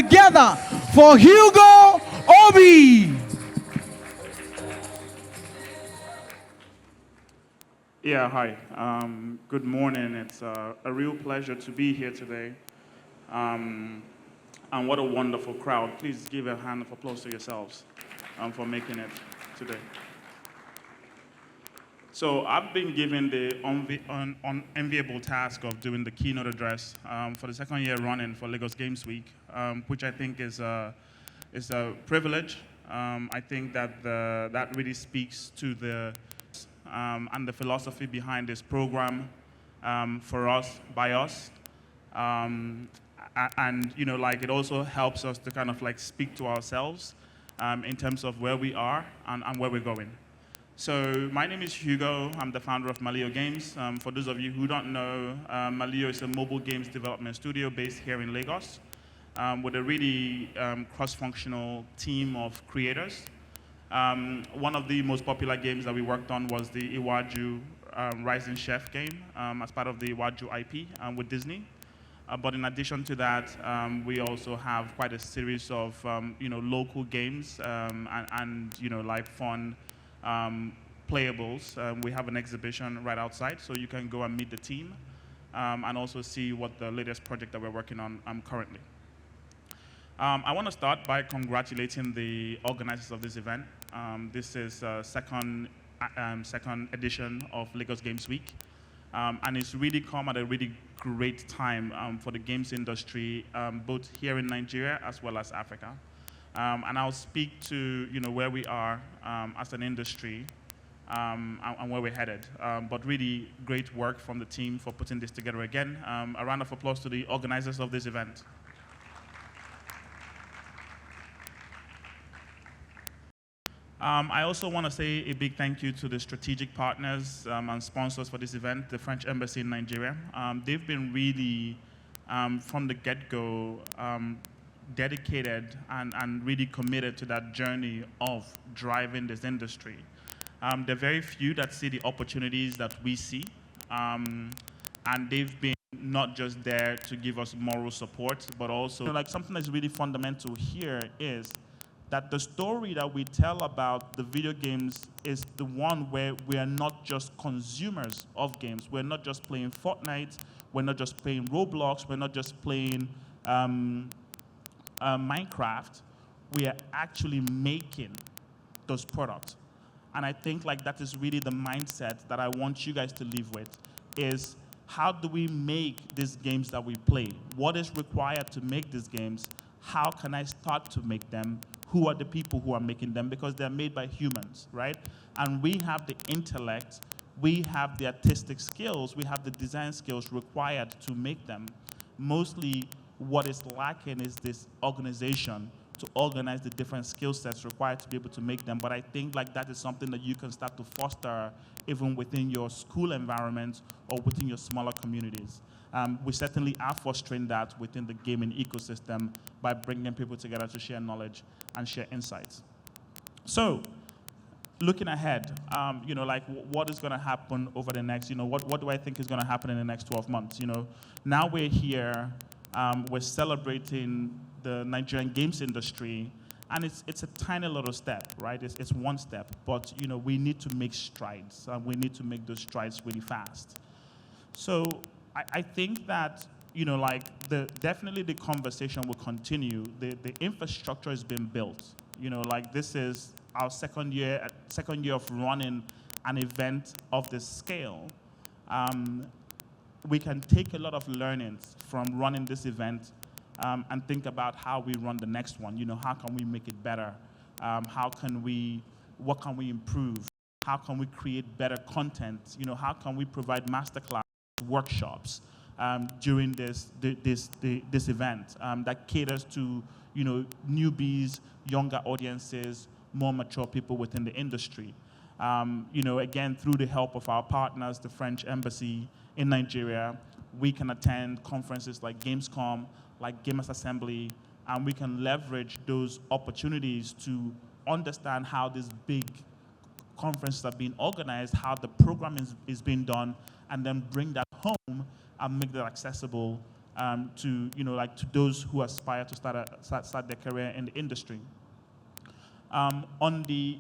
together for Hugo Obi. Yeah, hi. Good morning. It's a real pleasure to be here today. And what a wonderful crowd. Please give a hand of applause to yourselves for making it today. So I've been given the unenviable task of doing the keynote address for the second year running for Lagos Games Week, which I think is a privilege. I think that that really speaks to the and the philosophy behind this program for us, by us. And you know, like, it also helps us to kind of like speak to ourselves in terms of where we are and where we're going. So my name is Hugo. I'm the founder of Maliyo Games. For those of you who don't know, Maliyo is a mobile games development studio based here in Lagos with a really cross-functional team of creators. One of the most popular games that we worked on was the Iwaju Rising Chef game as part of the Iwaju IP with Disney. But in addition to that, we also have quite a series of local games and like fun playables. We have an exhibition right outside, so you can go and meet the team and also see what the latest project that we're working on currently. I want to start by congratulating the organizers of this event. This is second edition of Lagos Games Week, and it's really come at a really great time for the games industry, both here in Nigeria as well as Africa. And I'll speak to where we are as an industry and where we're headed. But really great work from the team for putting this together again. A round of applause to the organizers of this event. I also want to say a big thank you to the strategic partners and sponsors for this event, the French Embassy in Nigeria. They've been really, from the get-go, dedicated and really committed to that journey of driving this industry. There are very few that see the opportunities that we see, and they've been not just there to give us moral support, but also like something that's really fundamental here is that the story that we tell about the video games is the one where we are not just consumers of games. We're not just playing Fortnite, we're not just playing Roblox, we're not just playing Minecraft. We are actually making those products. And I think like that is really the mindset that I want you guys to live with, is how do we make these games that we play? What is required to make these games? How can I start to make them? Who are the people who are making them? Because they're made by humans, right? And we have the intellect, we have the artistic skills, we have the design skills required to make them. Mostly what is lacking is this organization to organize the different skill sets required to be able to make them. But I think like that is something that you can start to foster even within your school environment or within your smaller communities. We certainly are fostering that within the gaming ecosystem by bringing people together to share knowledge and share insights. So, looking ahead, like what is going to happen over the next, what do I think is going to happen in the next 12 months? Now we're here, we're celebrating the Nigerian games industry, and it's a tiny little step, right? It's one step, but we need to make strides. We need to make those strides really fast. So I think that definitely the conversation will continue. The infrastructure has been built. Like this is our second year of running an event of this scale. We can take a lot of learnings from running this event and think about how we run the next one. How can we make it better? What can we improve? How can we create better content? How can we provide masterclass workshops during this event that caters to newbies, younger audiences, more mature people within the industry. Again, through the help of our partners, the French Embassy in Nigeria, we can attend conferences like Gamescom, like Gamers Assembly, and we can leverage those opportunities to understand how these big conferences are being organized, how the program is being done, and then bring that home and make that accessible to to those who aspire to start their career in the industry. On the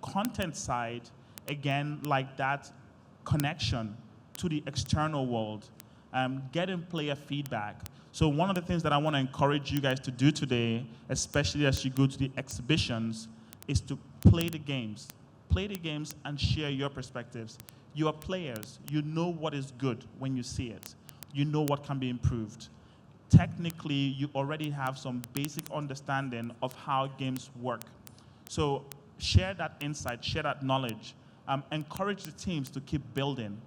content side, again, like that connection to the external world, getting player feedback. So one of the things that I want to encourage you guys to do today, especially as you go to the exhibitions, is to play the games. Play the games and share your perspectives. You are players. You know what is good when you see it. You know what can be improved. Technically, you already have some basic understanding of how games work. So share that insight, share that knowledge. Encourage the teams to keep building.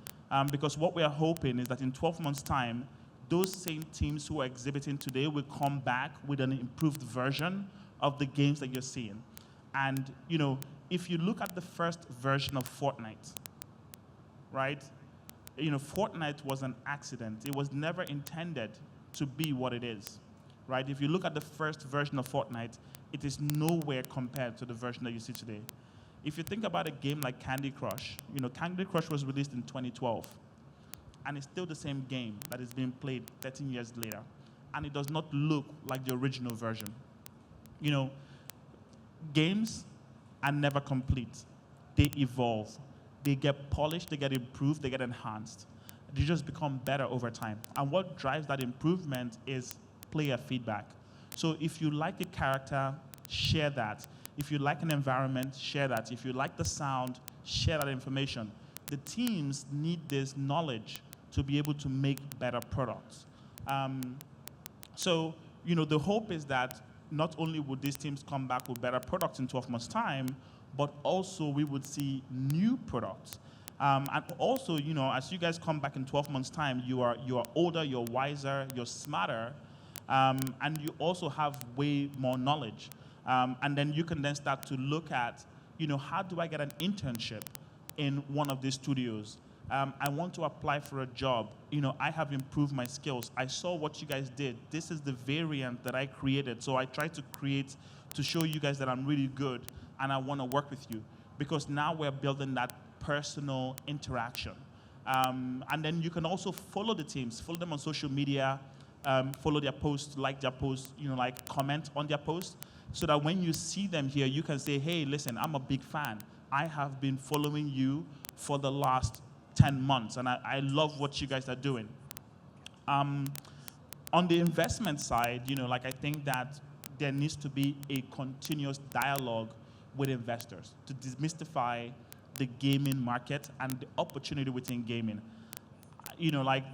Because what we are hoping is that in 12 months' time, those same teams who are exhibiting today will come back with an improved version of the games that you're seeing. And if you look at the first version of Fortnite, right? Fortnite was an accident. It was never intended to be what it is, right? If you look at the first version of Fortnite, it is nowhere compared to the version that you see today. If you think about a game like Candy Crush, Candy Crush was released in 2012, and it's still the same game that is being played 13 years later, and it does not look like the original version. Games are never complete. They evolve. They get polished, they get improved, they get enhanced. They just become better over time. And what drives that improvement is player feedback. So if you like a character, share that. If you like an environment, share that. If you like the sound, share that information. The teams need this knowledge to be able to make better products. So the hope is that not only would these teams come back with better products in 12 months' time, but also we would see new products. And also, as you guys come back in 12 months' time, you are older, you're wiser, you're smarter, and you also have way more knowledge. And then you can then start to look at, how do I get an internship in one of these studios? I want to apply for a job. I have improved my skills. I saw what you guys did. This is the variant that I created. So I tried to create to show you guys that I'm really good and I want to work with you. Because now we're building that personal interaction. And then you can also follow the teams, follow them on social media, follow their posts, like their posts, comment on their posts, so that when you see them here, you can say, hey, listen, I'm a big fan. I have been following you for the last 10 months, and I love what you guys are doing. On the investment side, I think that there needs to be a continuous dialogue with investors to demystify the gaming market and the opportunity within gaming.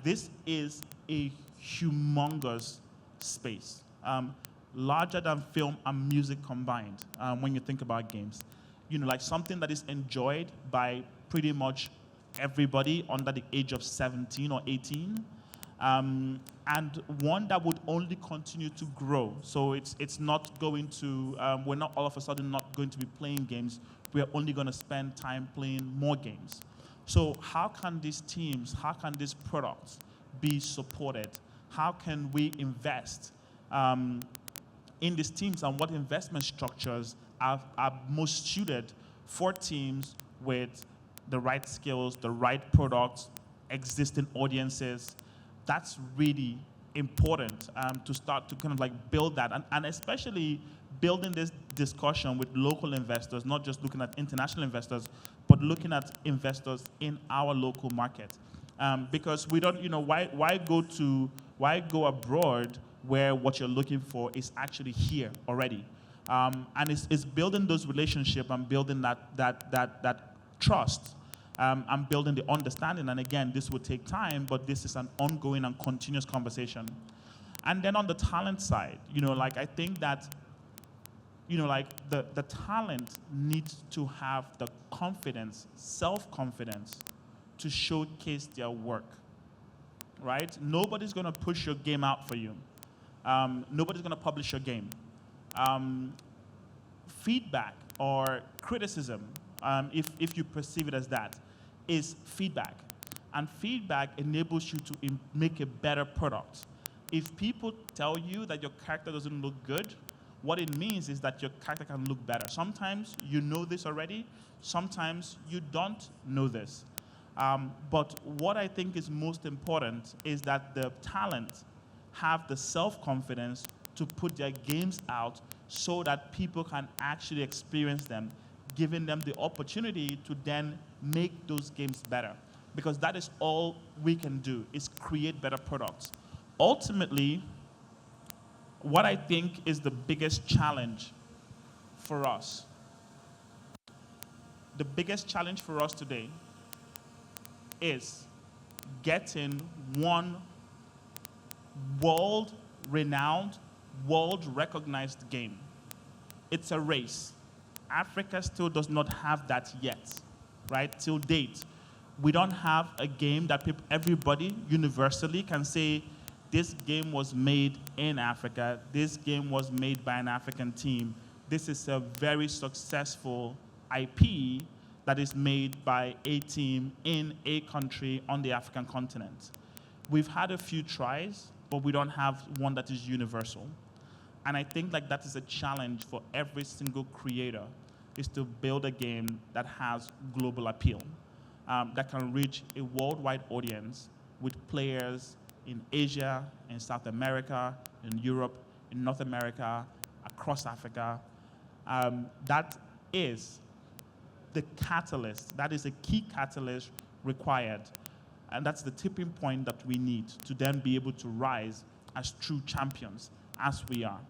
This is a humongous space, larger than film and music combined when you think about games. Something that is enjoyed by pretty much everybody under the age of 17 or 18, and one that would only continue to grow. So it's not going to, we're not all of a sudden not going to be playing games. We're only going to spend time playing more games. So how can these teams, how can these products be supported? How can we invest in these teams, and what investment structures are most suited for teams with the right skills, the right products, existing audiences? That's really important to start to kind of build that, and especially building this discussion with local investors, not just looking at international investors, but looking at investors in our local market. Because we don't, why go abroad where what you're looking for is actually here already? And it's building those relationships and building that trust. And building the understanding, and again, this will take time, but this is an ongoing and continuous conversation. And then on the talent side, I think that, the talent needs to have the confidence, self-confidence, to showcase their work, right? Nobody's going to push your game out for you. Nobody's going to publish your game. Feedback or criticism, if you perceive it as that, is feedback. And feedback enables you to make a better product. If people tell you that your character doesn't look good, what it means is that your character can look better. Sometimes you know this already, sometimes you don't know this. But what I think is most important is that the talent have the self-confidence to put their games out so that people can actually experience them, giving them the opportunity to then make those games better. Because that is all we can do, is create better products. Ultimately, what I think is the biggest challenge for us, the biggest challenge for us today is getting one world-renowned, world-recognized game. It's a race. Africa still does not have that yet, right? Till date, we don't have a game that everybody universally can say, this game was made in Africa, this game was made by an African team. This is a very successful IP that is made by a team in a country on the African continent. We've had a few tries, but we don't have one that is universal. And I think like that is a challenge for every single creator, is to build a game that has global appeal, that can reach a worldwide audience with players in Asia, in South America, in Europe, in North America, across Africa. That is the catalyst, that is a key catalyst required. And that's the tipping point that we need to then be able to rise as true champions, as we are.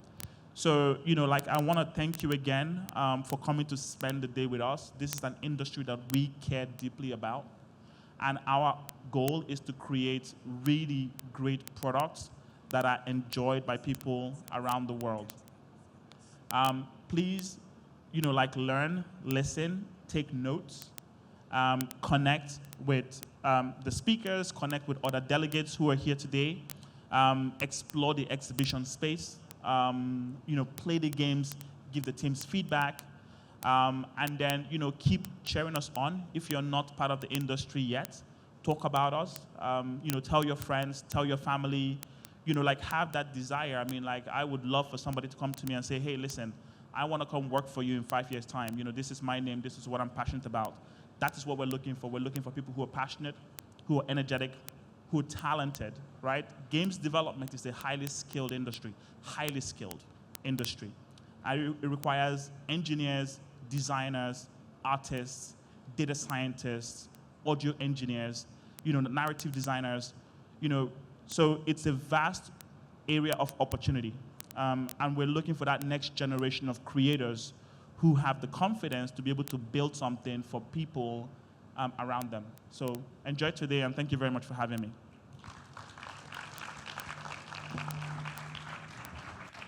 So, I want to thank you again for coming to spend the day with us. This is an industry that we care deeply about. And our goal is to create really great products that are enjoyed by people around the world. Please, learn, listen, take notes, connect with the speakers, connect with other delegates who are here today, explore the exhibition space, play the games, give the teams feedback, and then, keep cheering us on. If you're not part of the industry yet, talk about us, tell your friends, tell your family, have that desire. I would love for somebody to come to me and say, hey, listen, I want to come work for you in 5 years' time. This is my name, this is what I'm passionate about. That is what we're looking for. We're looking for people who are passionate, who are energetic, who are talented, right? Games development is a highly skilled industry, And it requires engineers, designers, artists, data scientists, audio engineers, narrative designers, so it's a vast area of opportunity. And we're looking for that next generation of creators who have the confidence to be able to build something for people around them. So enjoy today, and thank you very much for having me.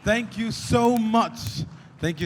Thank you so much. Thank you.